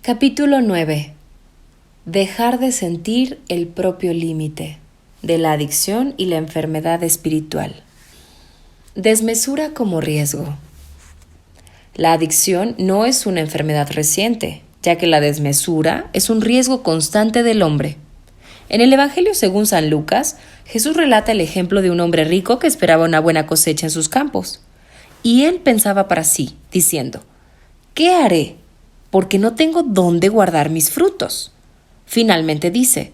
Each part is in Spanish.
Capítulo 9. Dejar de sentir el propio límite de la adicción y la enfermedad espiritual. Desmesura como riesgo. La adicción no es una enfermedad reciente, ya que la desmesura es un riesgo constante del hombre. En el Evangelio según San Lucas, Jesús relata el ejemplo de un hombre rico que esperaba una buena cosecha en sus campos. Y él pensaba para sí, diciendo: ¿qué haré? Porque no tengo dónde guardar mis frutos. Finalmente dice: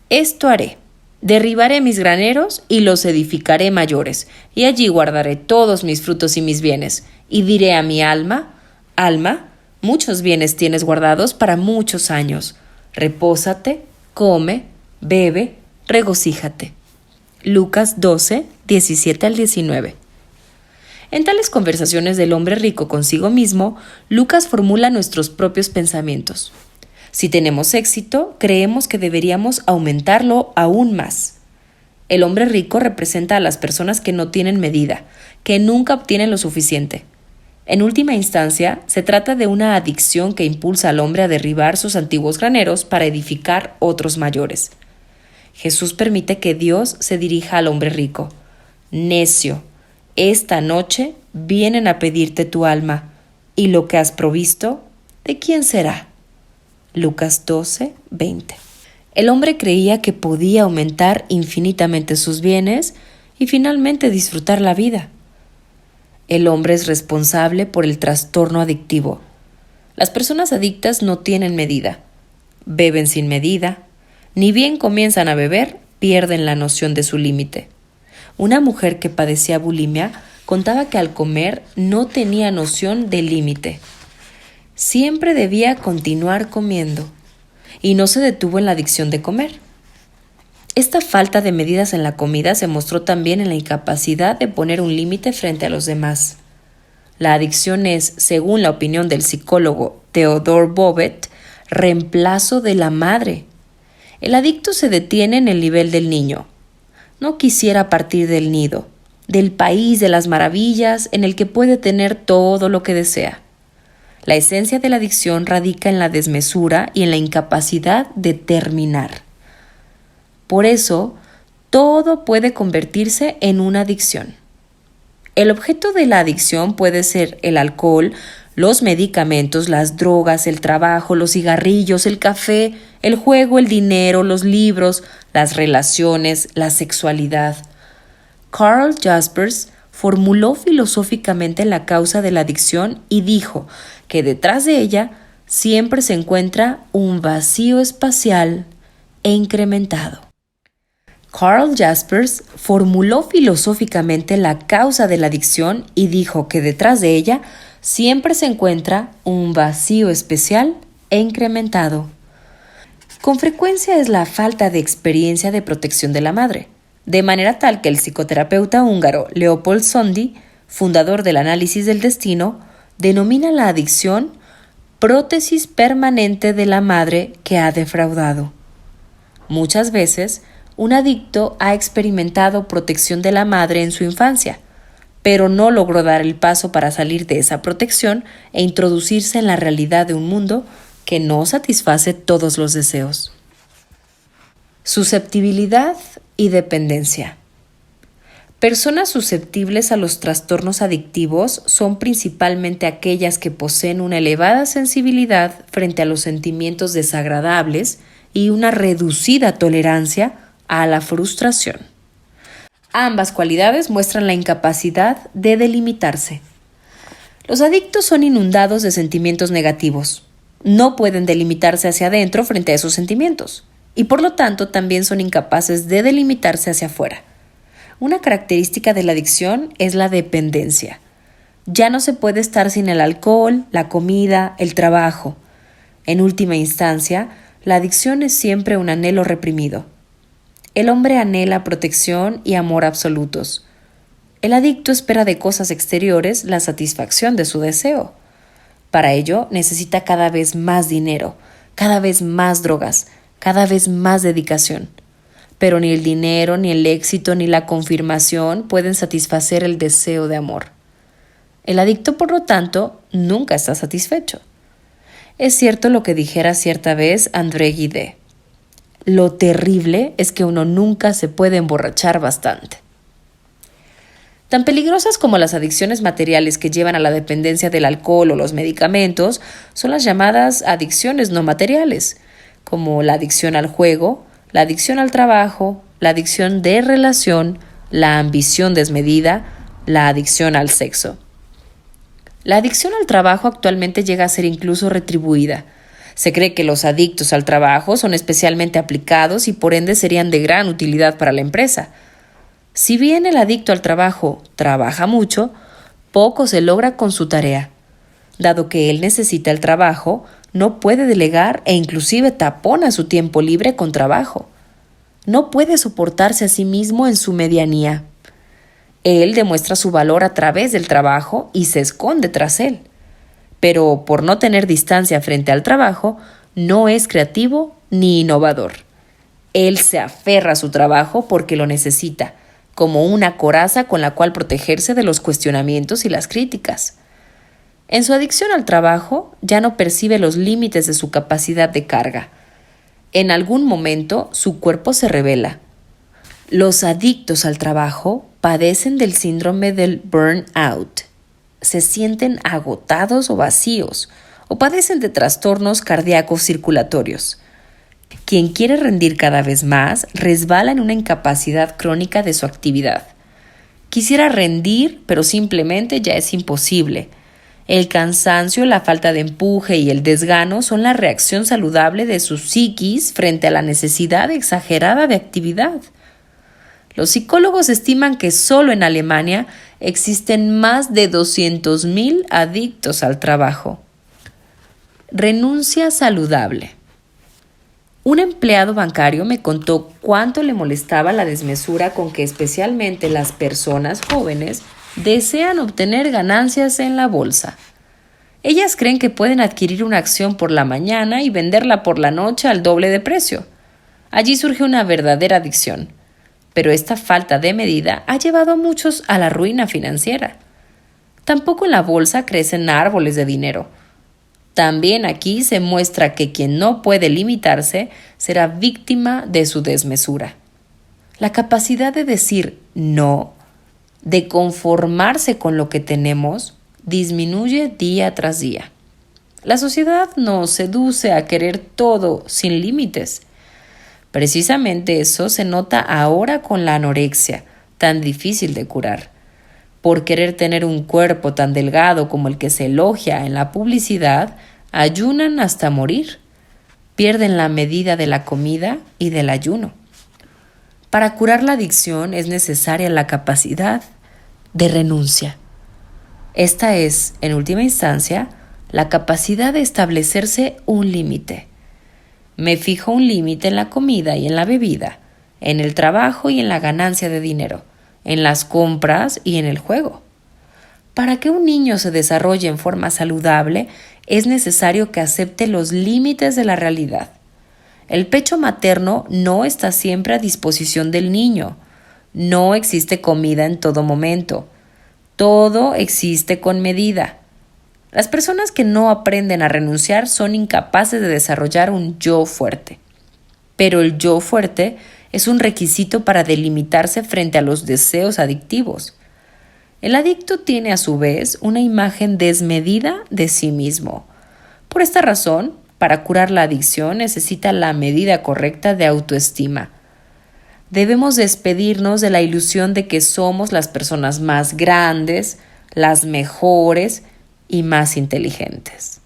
esto haré, derribaré mis graneros y los edificaré mayores, y allí guardaré todos mis frutos y mis bienes, y diré a mi alma: alma, muchos bienes tienes guardados para muchos años, repósate, come, bebe, regocíjate. Lucas 12, 17 al 19. En tales conversaciones del hombre rico consigo mismo, Lucas formula nuestros propios pensamientos. Si tenemos éxito, creemos que deberíamos aumentarlo aún más. El hombre rico representa a las personas que no tienen medida, que nunca obtienen lo suficiente. En última instancia, se trata de una adicción que impulsa al hombre a derribar sus antiguos graneros para edificar otros mayores. Jesús permite que Dios se dirija al hombre rico. Necio, esta noche vienen a pedirte tu alma, y lo que has provisto, ¿de quién será? Lucas 12, 20. El hombre creía que podía aumentar infinitamente sus bienes y finalmente disfrutar la vida. El hombre es responsable por el trastorno adictivo. Las personas adictas no tienen medida, beben sin medida, ni bien comienzan a beber, pierden la noción de su límite. Una mujer que padecía bulimia contaba que al comer no tenía noción del límite. Siempre debía continuar comiendo y no se detuvo en la adicción de comer. Esta falta de medidas en la comida se mostró también en la incapacidad de poner un límite frente a los demás. La adicción es, según la opinión del psicólogo Theodore Bobet, reemplazo de la madre. El adicto se detiene en el nivel del niño. No quisiera partir del nido, del país de las maravillas en el que puede tener todo lo que desea. La esencia de la adicción radica en la desmesura y en la incapacidad de terminar. Por eso, todo puede convertirse en una adicción. El objeto de la adicción puede ser el alcohol, los medicamentos, las drogas, el trabajo, los cigarrillos, el café, el juego, el dinero, los libros, las relaciones, la sexualidad. Carl Jaspers formuló filosóficamente la causa de la adicción y dijo que detrás de ella siempre se encuentra un vacío espacial e incrementado. Carl Jaspers formuló filosóficamente la causa de la adicción y dijo que detrás de ella siempre se encuentra un vacío especial e incrementado. Con frecuencia es la falta de experiencia de protección de la madre, de manera tal que el psicoterapeuta húngaro Leopold Sondy, fundador del análisis del destino, denomina la adicción prótesis permanente de la madre que ha defraudado. Muchas veces, un adicto ha experimentado protección de la madre en su infancia, pero no logró dar el paso para salir de esa protección e introducirse en la realidad de un mundo que no satisface todos los deseos. Susceptibilidad y dependencia. Personas susceptibles a los trastornos adictivos son principalmente aquellas que poseen una elevada sensibilidad frente a los sentimientos desagradables y una reducida tolerancia a la frustración. Ambas cualidades muestran la incapacidad de delimitarse. Los adictos son inundados de sentimientos negativos. No pueden delimitarse hacia adentro frente a esos sentimientos y por lo tanto también son incapaces de delimitarse hacia afuera. Una característica de la adicción es la dependencia. Ya no se puede estar sin el alcohol, la comida, el trabajo. En última instancia, la adicción es siempre un anhelo reprimido. El hombre anhela protección y amor absolutos. El adicto espera de cosas exteriores la satisfacción de su deseo. Para ello necesita cada vez más dinero, cada vez más drogas, cada vez más dedicación. Pero ni el dinero, ni el éxito, ni la confirmación pueden satisfacer el deseo de amor. El adicto, por lo tanto, nunca está satisfecho. Es cierto lo que dijera cierta vez André Gide: lo terrible es que uno nunca se puede emborrachar bastante. Tan peligrosas como las adicciones materiales que llevan a la dependencia del alcohol o los medicamentos son las llamadas adicciones no materiales, como la adicción al juego, la adicción al trabajo, la adicción de relación, la ambición desmedida, la adicción al sexo. La adicción al trabajo actualmente llega a ser incluso retribuida. Se cree que los adictos al trabajo son especialmente aplicados y por ende serían de gran utilidad para la empresa. Si bien el adicto al trabajo trabaja mucho, poco se logra con su tarea. Dado que él necesita el trabajo, no puede delegar e inclusive tapona su tiempo libre con trabajo. No puede soportarse a sí mismo en su medianía. Él demuestra su valor a través del trabajo y se esconde tras él. Pero por no tener distancia frente al trabajo, no es creativo ni innovador. Él se aferra a su trabajo porque lo necesita, como una coraza con la cual protegerse de los cuestionamientos y las críticas. En su adicción al trabajo, ya no percibe los límites de su capacidad de carga. En algún momento, su cuerpo se revela. Los adictos al trabajo padecen del síndrome del burnout. Se sienten agotados o vacíos, o padecen de trastornos cardíacos circulatorios. Quien quiere rendir cada vez más resbala en una incapacidad crónica de su actividad. Quisiera rendir, pero simplemente ya es imposible. El cansancio, la falta de empuje y el desgano son la reacción saludable de su psiquis frente a la necesidad exagerada de actividad. Los psicólogos estiman que solo en Alemania existen más de 200.000 adictos al trabajo. Renuncia saludable. Un empleado bancario me contó cuánto le molestaba la desmesura con que especialmente las personas jóvenes desean obtener ganancias en la bolsa. Ellas creen que pueden adquirir una acción por la mañana y venderla por la noche al doble de precio. Allí surge una verdadera adicción. Pero esta falta de medida ha llevado a muchos a la ruina financiera. Tampoco en la bolsa crecen árboles de dinero. También aquí se muestra que quien no puede limitarse será víctima de su desmesura. La capacidad de decir no, de conformarse con lo que tenemos, disminuye día tras día. La sociedad nos seduce a querer todo sin límites. Precisamente eso se nota ahora con la anorexia, tan difícil de curar. Por querer tener un cuerpo tan delgado como el que se elogia en la publicidad, ayunan hasta morir. Pierden la medida de la comida y del ayuno. Para curar la adicción es necesaria la capacidad de renuncia. Esta es, en última instancia, la capacidad de establecerse un límite. Me fijo un límite en la comida y en la bebida, en el trabajo y en la ganancia de dinero, en las compras y en el juego. Para que un niño se desarrolle en forma saludable, es necesario que acepte los límites de la realidad. El pecho materno no está siempre a disposición del niño. No existe comida en todo momento. Todo existe con medida. Las personas que no aprenden a renunciar son incapaces de desarrollar un yo fuerte. Pero el yo fuerte es un requisito para delimitarse frente a los deseos adictivos. El adicto tiene a su vez una imagen desmedida de sí mismo. Por esta razón, para curar la adicción necesita la medida correcta de autoestima. Debemos despedirnos de la ilusión de que somos las personas más grandes, las mejores y más inteligentes.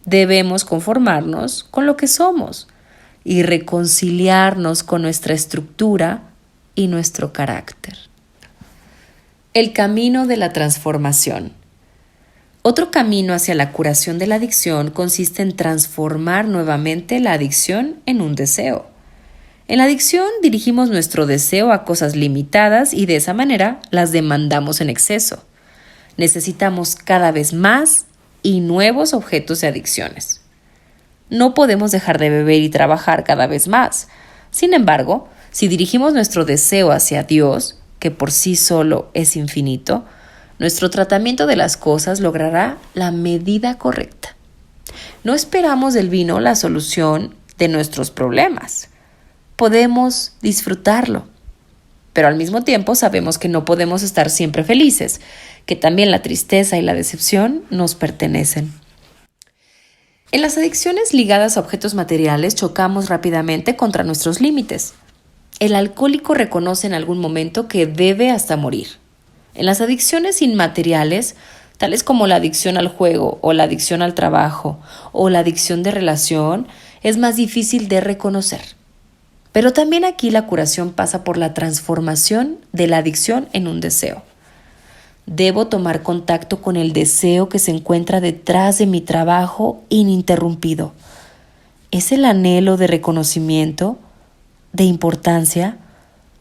Debemos conformarnos con lo que somos y reconciliarnos con nuestra estructura y nuestro carácter. El camino de la transformación. Otro camino hacia la curación de la adicción consiste en transformar nuevamente la adicción en un deseo. En la adicción dirigimos nuestro deseo a cosas limitadas y de esa manera las demandamos en exceso. Necesitamos cada vez más y nuevos objetos de adicciones. No podemos dejar de beber y trabajar cada vez más. Sin embargo, si dirigimos nuestro deseo hacia Dios, que por sí solo es infinito, nuestro tratamiento de las cosas logrará la medida correcta. No esperamos del vino la solución de nuestros problemas. Podemos disfrutarlo, pero al mismo tiempo sabemos que no podemos estar siempre felices, que también la tristeza y la decepción nos pertenecen. En las adicciones ligadas a objetos materiales chocamos rápidamente contra nuestros límites. El alcohólico reconoce en algún momento que debe hasta morir. En las adicciones inmateriales, tales como la adicción al juego o la adicción al trabajo o la adicción de relación, es más difícil de reconocer. Pero también aquí la curación pasa por la transformación de la adicción en un deseo. Debo tomar contacto con el deseo que se encuentra detrás de mi trabajo ininterrumpido. ¿Es el anhelo de reconocimiento, de importancia,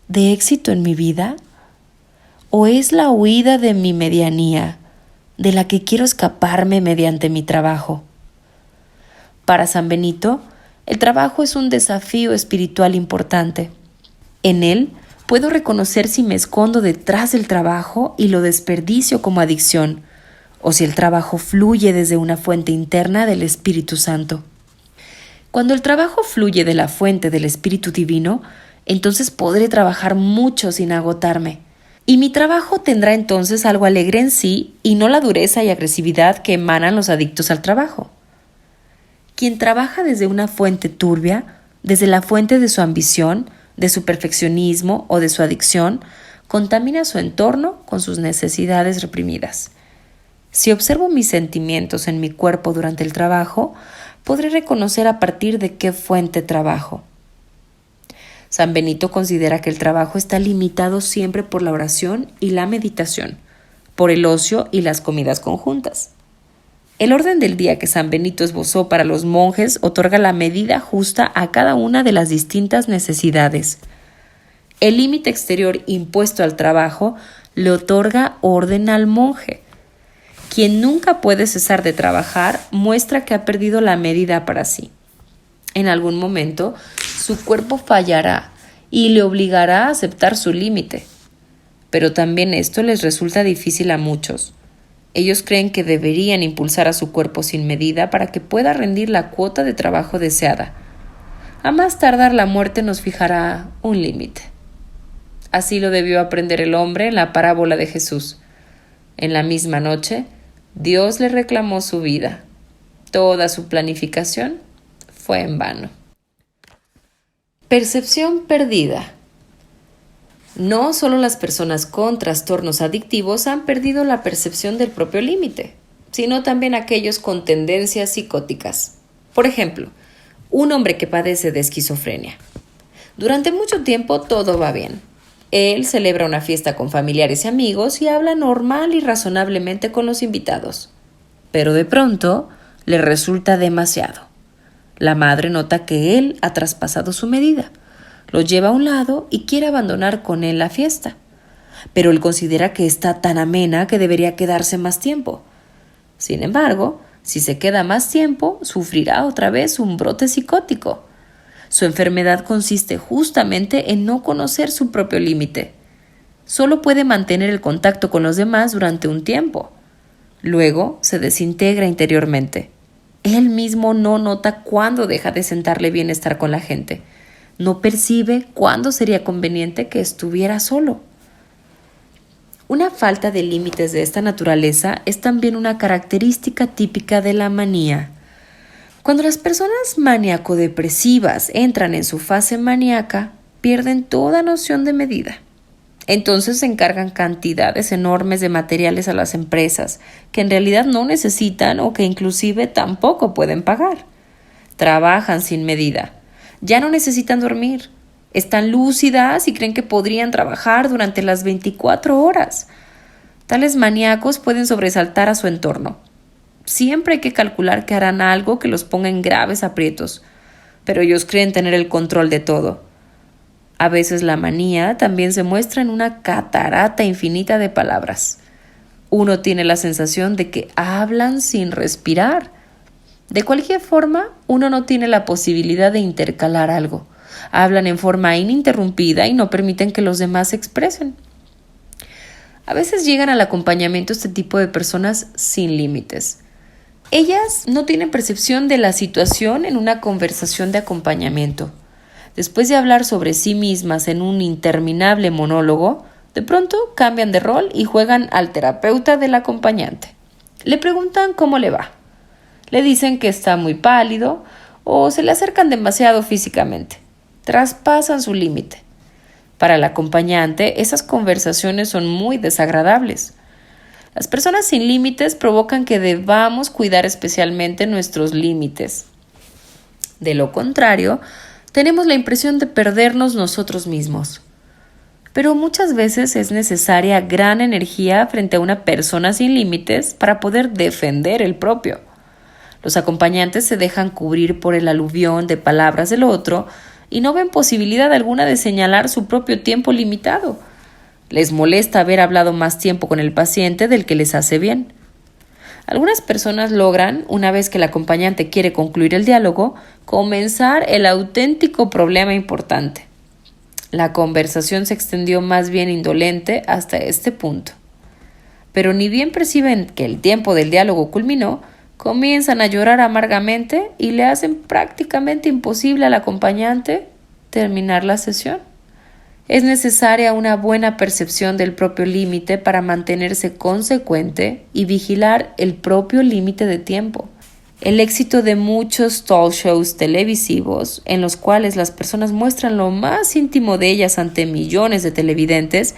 de éxito en mi vida? ¿O es la huida de mi medianía, de la que quiero escaparme mediante mi trabajo? Para San Benito, el trabajo es un desafío espiritual importante. En él puedo reconocer si me escondo detrás del trabajo y lo desperdicio como adicción, o si el trabajo fluye desde una fuente interna del Espíritu Santo. Cuando el trabajo fluye de la fuente del Espíritu Divino, entonces podré trabajar mucho sin agotarme. Y mi trabajo tendrá entonces algo alegre en sí y no la dureza y agresividad que emanan los adictos al trabajo. Quien trabaja desde una fuente turbia, desde la fuente de su ambición, de su perfeccionismo o de su adicción, contamina su entorno con sus necesidades reprimidas. Si observo mis sentimientos en mi cuerpo durante el trabajo, podré reconocer a partir de qué fuente trabajo. San Benito considera que el trabajo está limitado siempre por la oración y la meditación, por el ocio y las comidas conjuntas. El orden del día que San Benito esbozó para los monjes otorga la medida justa a cada una de las distintas necesidades. El límite exterior impuesto al trabajo le otorga orden al monje. Quien nunca puede cesar de trabajar muestra que ha perdido la medida para sí. En algún momento, su cuerpo fallará y le obligará a aceptar su límite. Pero también esto les resulta difícil a muchos. Ellos creen que deberían impulsar a su cuerpo sin medida para que pueda rendir la cuota de trabajo deseada. A más tardar la muerte nos fijará un límite. Así lo debió aprender el hombre en la parábola de Jesús. En la misma noche, Dios le reclamó su vida. Toda su planificación fue en vano. Percepción perdida. No solo las personas con trastornos adictivos han perdido la percepción del propio límite, sino también aquellos con tendencias psicóticas. Por ejemplo, un hombre que padece de esquizofrenia. Durante mucho tiempo todo va bien. Él celebra una fiesta con familiares y amigos y habla normal y razonablemente con los invitados. Pero de pronto le resulta demasiado. La madre nota que él ha traspasado su medida. Lo lleva a un lado y quiere abandonar con él la fiesta. Pero él considera que está tan amena que debería quedarse más tiempo. Sin embargo, si se queda más tiempo, sufrirá otra vez un brote psicótico. Su enfermedad consiste justamente en no conocer su propio límite. Solo puede mantener el contacto con los demás durante un tiempo. Luego se desintegra interiormente. Él mismo no nota cuándo deja de sentarle bien estar con la gente. No percibe cuándo sería conveniente que estuviera solo. Una falta de límites de esta naturaleza es también una característica típica de la manía. Cuando las personas maníaco-depresivas entran en su fase maníaca, pierden toda noción de medida. Entonces se encargan cantidades enormes de materiales a las empresas que en realidad no necesitan o que inclusive tampoco pueden pagar. Trabajan sin medida. Ya no necesitan dormir. Están lúcidas y creen que podrían trabajar durante las 24 horas. Tales maníacos pueden sobresaltar a su entorno. Siempre hay que calcular que harán algo que los ponga en graves aprietos, pero ellos creen tener el control de todo. A veces la manía también se muestra en una catarata infinita de palabras. Uno tiene la sensación de que hablan sin respirar. De cualquier forma, uno no tiene la posibilidad de intercalar algo. Hablan en forma ininterrumpida y no permiten que los demás se expresen. A veces llegan al acompañamiento este tipo de personas sin límites. Ellas no tienen percepción de la situación en una conversación de acompañamiento. Después de hablar sobre sí mismas en un interminable monólogo, de pronto cambian de rol y juegan al terapeuta del acompañante. Le preguntan cómo le va. Le dicen que está muy pálido o se le acercan demasiado físicamente. Traspasan su límite. Para el acompañante, esas conversaciones son muy desagradables. Las personas sin límites provocan que debamos cuidar especialmente nuestros límites. De lo contrario, tenemos la impresión de perdernos nosotros mismos. Pero muchas veces es necesaria gran energía frente a una persona sin límites para poder defender el propio. Los acompañantes se dejan cubrir por el aluvión de palabras del otro y no ven posibilidad alguna de señalar su propio tiempo limitado. Les molesta haber hablado más tiempo con el paciente del que les hace bien. Algunas personas logran, una vez que el acompañante quiere concluir el diálogo, comenzar el auténtico problema importante. La conversación se extendió más bien indolente hasta este punto. Pero ni bien perciben que el tiempo del diálogo culminó, comienzan a llorar amargamente y le hacen prácticamente imposible al acompañante terminar la sesión. Es necesaria una buena percepción del propio límite para mantenerse consecuente y vigilar el propio límite de tiempo. El éxito de muchos talk shows televisivos, en los cuales las personas muestran lo más íntimo de ellas ante millones de televidentes,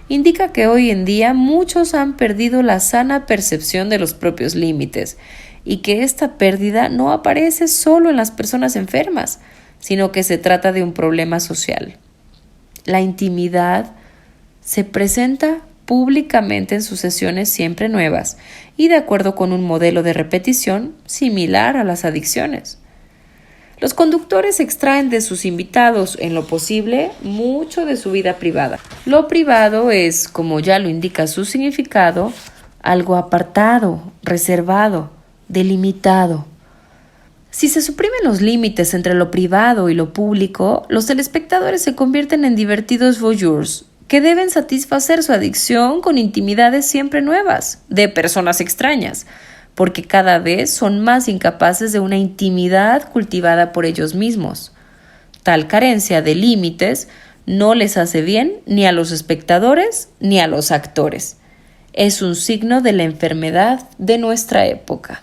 indica que hoy en día muchos han perdido la sana percepción de los propios límites y que esta pérdida no aparece solo en las personas enfermas, sino que se trata de un problema social. La intimidad se presenta públicamente en sucesiones siempre nuevas y de acuerdo con un modelo de repetición similar a las adicciones. Los conductores extraen de sus invitados, en lo posible, mucho de su vida privada. Lo privado es, como ya lo indica su significado, algo apartado, reservado, delimitado. Si se suprimen los límites entre lo privado y lo público, los telespectadores se convierten en divertidos voyeurs que deben satisfacer su adicción con intimidades siempre nuevas, de personas extrañas, porque cada vez son más incapaces de una intimidad cultivada por ellos mismos. Tal carencia de límites no les hace bien ni a los espectadores ni a los actores. Es un signo de la enfermedad de nuestra época.